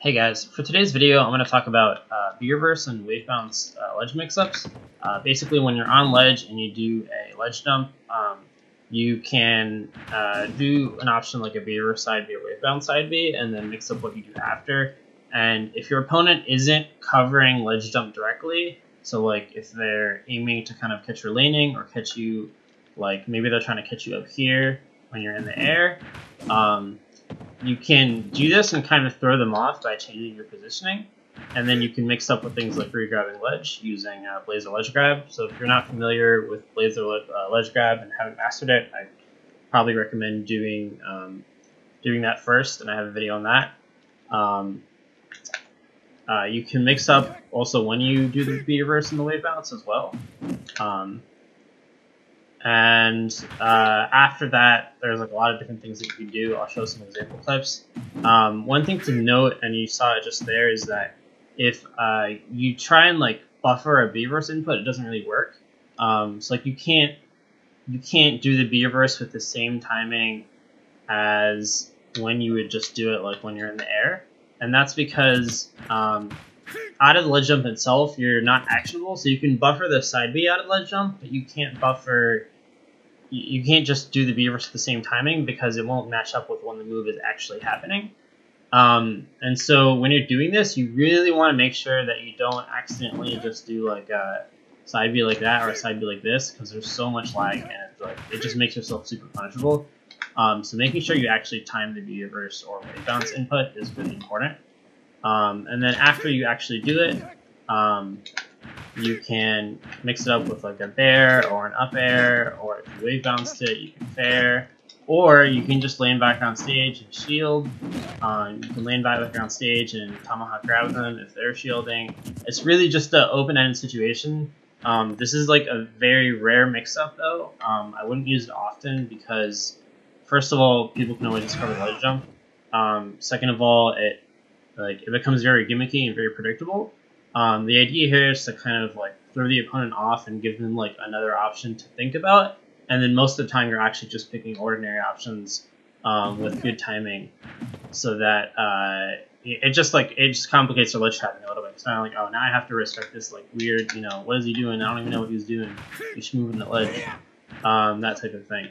Hey guys, for today's video I'm going to talk about reverse and Wavebounce ledge mix-ups. Basically when you're on ledge and you do a ledge jump, you can do an option like a reverse side B or Wavebounce side B and then mix up what you do after. And if your opponent isn't covering ledge jump directly, so like if they're aiming to kind of catch your laning or catch you, like maybe they're trying to catch you up here when you're in the air, you can do this and kind of throw them off by changing your positioning, and then you can mix up with things like regrabbing ledge using Blazer ledge grab. So if you're not familiar with Blazer ledge grab and haven't mastered it, I probably recommend doing that first, and I have a video on that. You can mix up also when you do the reverse and the wave bounce as well. After that, there's like a lot of different things that you can do. I'll show some example clips. One thing to note, and you saw it just there, is that if you try and like buffer a B-reverse input, it doesn't really work. So like you can't do the B-reverse with the same timing as when you would just do it like when you're in the air, and that's because out of the ledge jump itself, you're not actionable, so you can buffer the side B out of ledge jump, but you can't buffer. You can't just do the B-reverse at the same timing because it won't match up with when the move is actually happening. And so when you're doing this, you really want to make sure that you don't accidentally just do like a side B like that or a side B like this, because there's so much lag and it's like it just makes yourself super punishable. So making sure you actually time the B-reverse or wave bounce input is really important. And then after you actually do it, you can mix it up with like a bair or an up air, or if you wave bounced it, you can fair, or you can just land back on stage and shield. You can land back on stage and tomahawk grab them if they're shielding. It's really just an open-ended situation. This is like a very rare mix-up though. I wouldn't use it often because, first of all, people can always just cover the ledge jump. Second of all, it becomes very gimmicky and very predictable. The idea here is to kind of like throw the opponent off and give them like another option to think about, and then most of the time you're actually just picking ordinary options with good timing, so that it just complicates the ledge trapping a little bit. It's not like, oh, now I have to respect this like weird, what is he doing? I don't even know what he's doing. He's moving the ledge, that type of thing.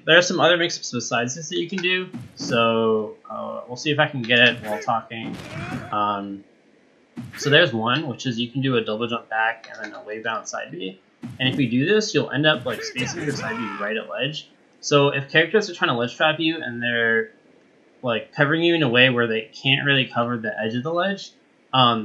There are some other mix-ups besides this that you can do, so we'll see if I can get it while talking. So there's one, which is you can do a double jump back and then a wave bounce side B. And if you do this, you'll end up like spacing your side B right at ledge. So if characters are trying to ledge trap you and they're like covering you in a way where they can't really cover the edge of the ledge,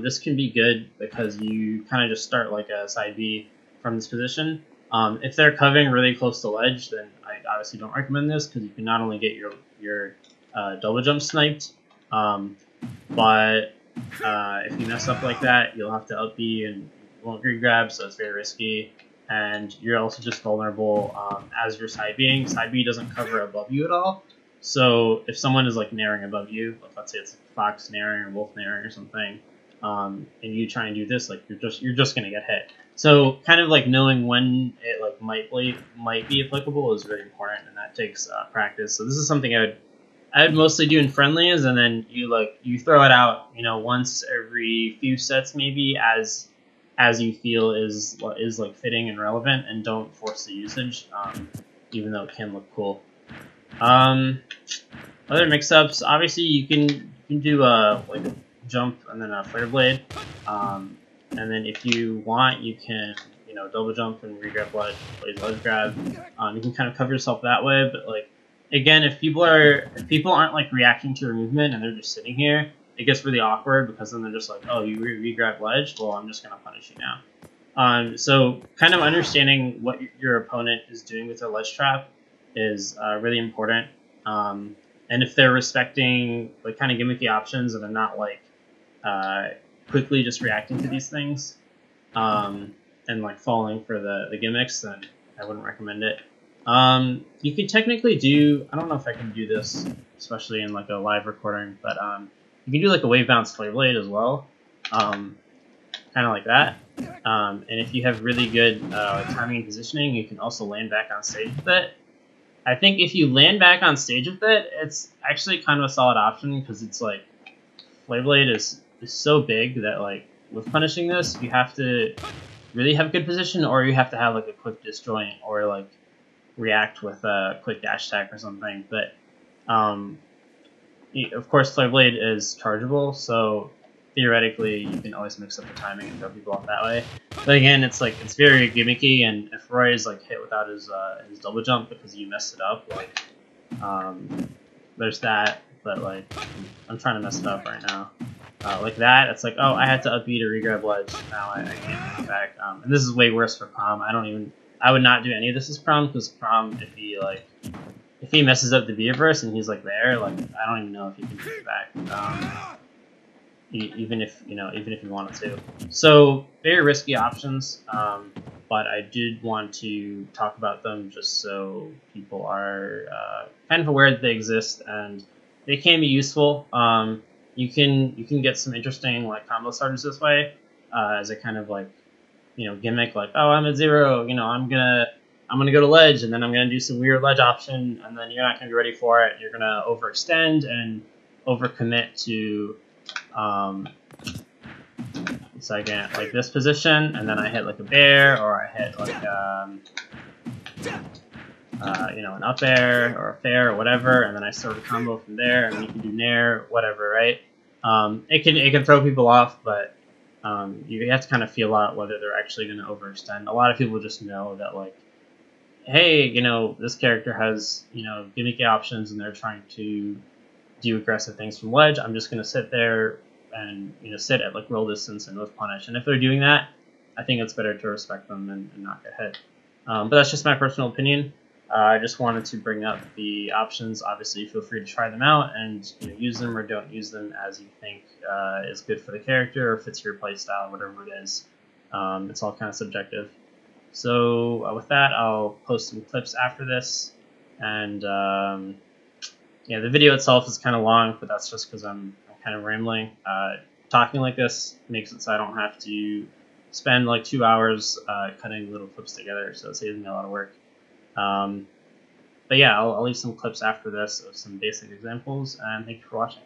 this can be good because you kind of just start like a side B from this position. If they're covering really close to ledge, then I obviously don't recommend this because you can not only get your double jump sniped, but if you mess up like that, you'll have to up B and you won't regrab, so it's very risky. And you're also just vulnerable as you're side B'ing. Side B doesn't cover above you at all. So if someone is like naring above you, like let's say it's a fox naring or wolf naring or something, and you try and do this, like you're just gonna get hit. So kind of like knowing when it like might be applicable is really important, and that takes practice. So this is something I would mostly do in friendlies, and then you throw it out, once every few sets maybe as you feel is like fitting and relevant, and don't force the usage, even though it can look cool. Other mix-ups, obviously you can do like a jump and then a flare blade, and then if you want, you can double jump and regrab ledge grab. You can kind of cover yourself that way, but like, again, if people aren't like reacting to your movement and they're just sitting here, it gets really awkward because then they're just like, oh, you regrab ledge? Well, I'm just gonna punish you now. So kind of understanding what your opponent is doing with their ledge trap is really important. And if they're respecting like kind of gimmicky options and they're not like quickly just reacting to these things and like falling for the gimmicks, then I wouldn't recommend it. You could technically do, I don't know if I can do this, especially in like a live recording, but you can do like a wave bounce flare blade as well, kind of like that. And if you have really good timing and positioning, you can also land back on stage with it. I think if you land back on stage with it, it's actually kind of a solid option because it's like Flare Blade is so big that like with punishing this, you have to really have good position, or you have to have like a quick disjoint, or like react with a quick dash attack or something. But of course, Flare Blade is chargeable, so theoretically you can always mix up the timing and throw people off that way. But again, it's like it's very gimmicky, and if Roy is like hit without his double jump because you messed it up, like there's that. But like I'm trying to mess it up right now. Like that, it's like, oh, I had to upbeat or regrab ledge. Now I can't take it back. And this is way worse for Prom. I would not do any of this as Prom, because Prom, if he messes up the Beaverse and he's like there, like I don't even know if he can take it back. Even if you wanted to. So very risky options, but I did want to talk about them just so people are kind of aware that they exist and they can be useful. You can get some interesting like combo starters this way, as a kind of like gimmick, like, oh, I'm at 0, I'm gonna go to ledge, and then I'm gonna do some weird ledge option, and then you're not gonna be ready for it. You're gonna overextend and overcommit to like this position, and then I hit like a bear, or I hit like an up air or a fair or whatever, and then I start a combo from there, and you can do nair, whatever, right? It can throw people off, but you have to kind of feel out whether they're actually going to overextend. A lot of people just know that, like, hey, this character has gimmicky options, and they're trying to do aggressive things from ledge. I'm just going to sit there and sit at like roll distance and with punish. And if they're doing that, I think it's better to respect them and not get hit. But that's just my personal opinion. I just wanted to bring up the options. Obviously, feel free to try them out and use them or don't use them as you think is good for the character or fits your playstyle, whatever it is. It's all kind of subjective. So with that, I'll post some clips after this. And yeah, the video itself is kind of long, but that's just because I'm kind of rambling. Talking like this makes it so I don't have to spend like 2 hours cutting little clips together, so it saves me a lot of work. But yeah, I'll leave some clips after this of some basic examples, and thank you for watching.